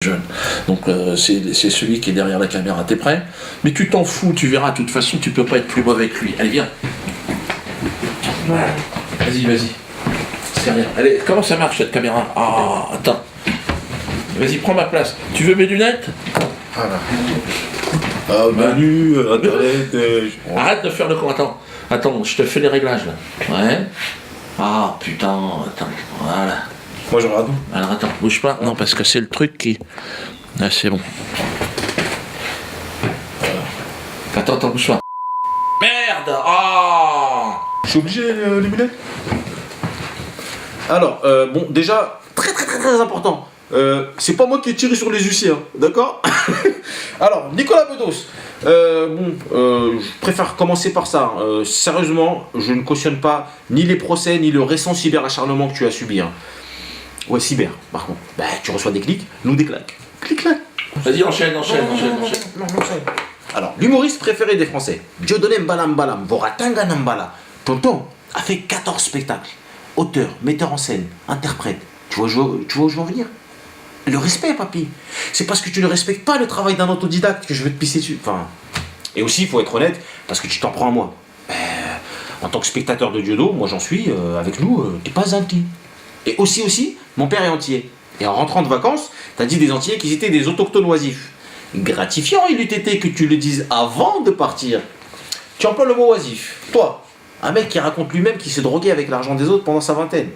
jeune. Donc c'est celui qui est derrière la caméra. T'es prêt? Mais tu t'en fous, tu verras, de toute façon, tu peux pas être plus mauvais que lui. Allez, viens. Voilà. Vas-y, vas-y. C'est rien. Allez, comment ça marche cette caméra? Ah, attends. Vas-y, prends ma place. Tu veux mes lunettes? Voilà. Ah, menu, internet... Arrête de faire le con, attends, je te fais les réglages là. Ouais. Ah, putain, attends, voilà. Moi, je regarde. Alors attends, bouge pas. Non, parce que c'est le truc qui... Ah, c'est bon. Attends, bouge pas. Merde! Oh! Je suis obligé, les lunettes. Alors, bon, déjà, très important. C'est pas moi qui ai tiré sur les huissiers, hein, d'accord? Alors, Nicolas Bedos. Je préfère commencer par ça. Sérieusement, je ne cautionne pas ni les procès, ni le récent cyberacharnement que tu as subi. Hein. Ouais, cyber, par contre. Bah, tu reçois des clics, nous des claques. Clic-clac. Vas-y, enchaîne. Non, alors, l'humoriste préféré des Français, Dieudonné Mbalam, Voratanga Nambala, Tonton, a fait 14 spectacles. Auteur, metteur en scène, interprète. Tu vois où je veux en venir? Le respect, papy. C'est parce que tu ne respectes pas le travail d'un autodidacte que je vais te pisser dessus. Enfin, et aussi, il faut être honnête, parce que tu t'en prends à moi. En tant que spectateur de Diodo, moi j'en suis, avec nous, t'es pas un petit. Et aussi, mon père est entier. Et en rentrant de vacances, t'as dit des entiers qu'ils étaient des autochtones oisifs. Gratifiant, il eût été que tu le dises avant de partir. Tu emploies le mot oisif. Toi, un mec qui raconte lui-même qu'il s'est drogué avec l'argent des autres pendant sa vingtaine.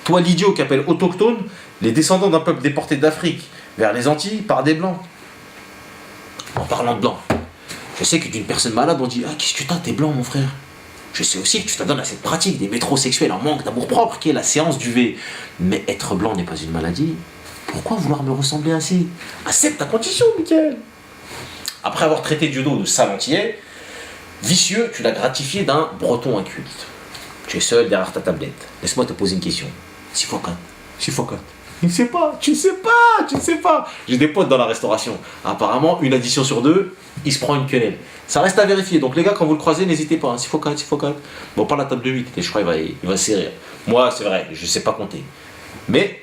Toi, l'idiot qui appelle autochtone les descendants d'un peuple déporté d'Afrique vers les Antilles par des blancs. En parlant de blancs, je sais que d'une personne malade, on dit « Ah, qu'est-ce que t'as, t'es blanc, mon frère ?» Je sais aussi que tu t'adonnes à cette pratique des métrosexuels en manque d'amour-propre qui est la séance du V. Mais être blanc n'est pas une maladie. Pourquoi vouloir me ressembler ainsi? Accepte ta condition, Mickaël. Après avoir traité Diodo de sale antillais, vicieux, tu l'as gratifié d'un breton inculte. Tu es seul derrière ta tablette. Laisse-moi te poser une question. Sifocat. Il ne sait pas, tu ne sais pas. J'ai des potes dans la restauration. Apparemment, une addition sur deux, il se prend une quenelle. Ça reste à vérifier. Donc les gars, quand vous le croisez, n'hésitez pas. Hein. Sifocat. Bon, pas la table de 8, et je crois qu'il va se serrer. Moi, c'est vrai, je ne sais pas compter. Mais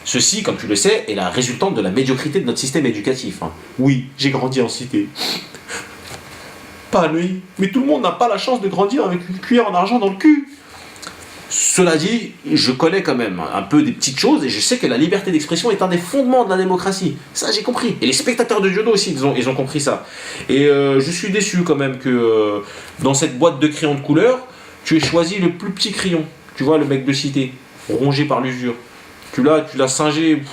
ceci, comme tu le sais, est la résultante de la médiocrité de notre système éducatif. Hein. Oui, j'ai grandi en cité. Pas lui, mais tout le monde n'a pas la chance de grandir avec une cuillère en argent dans le cul. Cela dit, je connais quand même un peu des petites choses et je sais que la liberté d'expression est un des fondements de la démocratie. Ça, j'ai compris. Et les spectateurs de Diodo aussi, ils ont compris ça. Et je suis déçu quand même que dans cette boîte de crayons de couleur, tu aies choisi le plus petit crayon. Tu vois, le mec de cité, rongé par l'usure. Tu l'as singé,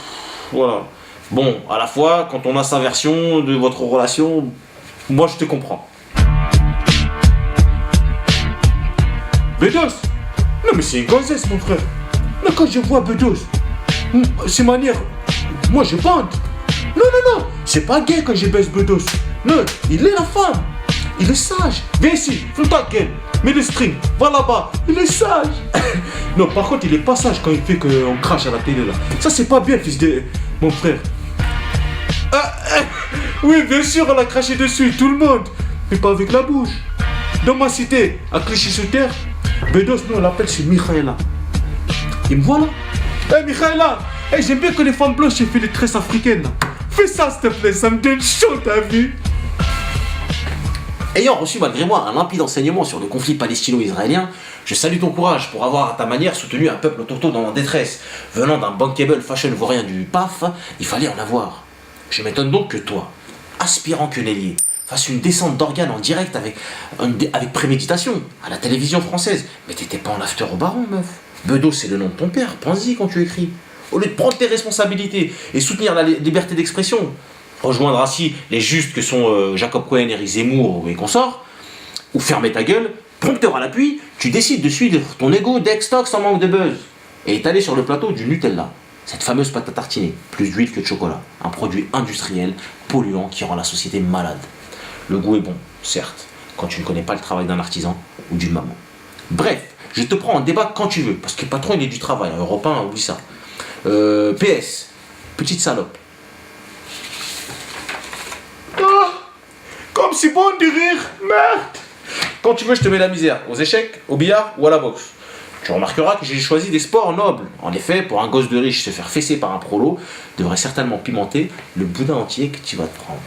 voilà. Bon, à la fois, quand on a sa version de votre relation, moi je te comprends. Bedos! Non mais c'est une gonzesse mon frère. Là quand je vois Bedos, ses manières, moi je bande. Non, c'est pas gay quand je baisse Bedos. Non, il est la femme. Il est sage. Viens ici, fous ta gueule. Mets le string, va là-bas. Il est sage. Non, par contre il est pas sage quand il fait qu'on crache à la télé là. Ça c'est pas bien fils de... Mon frère. Oui bien sûr on a craché dessus, tout le monde. Mais pas avec la bouche. Dans ma cité, à Clichy-sur-Terre, Bedos, nous on l'appelle c'est Michaela. Et me voilà. Michaela, j'aime bien que les femmes blanches aient fait les tresses africaines. Là. Fais ça s'il te plaît, ça me donne chaud, t'as vu? Ayant reçu malgré moi un limpide enseignement sur le conflit palestino-israélien, je salue ton courage pour avoir à ta manière soutenu un peuple autochtone en détresse. Venant d'un bankable fashion vaurien du PAF, il fallait en avoir. Je m'étonne donc que toi, aspirant quenellier, fasse une descente d'organes en direct avec préméditation, à la télévision française. Mais t'étais pas en after au baron, meuf. Bedos, c'est le nom de ton père, pense-y quand tu écris. Au lieu de prendre tes responsabilités et soutenir la liberté d'expression, rejoindre ainsi les justes que sont Jacob Cohen, Éric Zemmour et consorts, ou fermer ta gueule, prompteur à l'appui, tu décides de suivre ton ego d'ex-tox en manque de buzz, et étaler sur le plateau du Nutella, cette fameuse pâte à tartiner, plus d'huile que de chocolat, un produit industriel, polluant qui rend la société malade. Le goût est bon, certes, quand tu ne connais pas le travail d'un artisan ou d'une maman. Bref, je te prends en débat quand tu veux, parce que le patron il est du travail, un Europe 1, oublie ça. PS, petite salope. Ah, comme c'est bon de rire, merde. Quand tu veux, je te mets la misère, aux échecs, au billard ou à la boxe. Tu remarqueras que j'ai choisi des sports nobles. En effet, pour un gosse de riche, se faire fesser par un prolo devrait certainement pimenter le boudin entier que tu vas te prendre.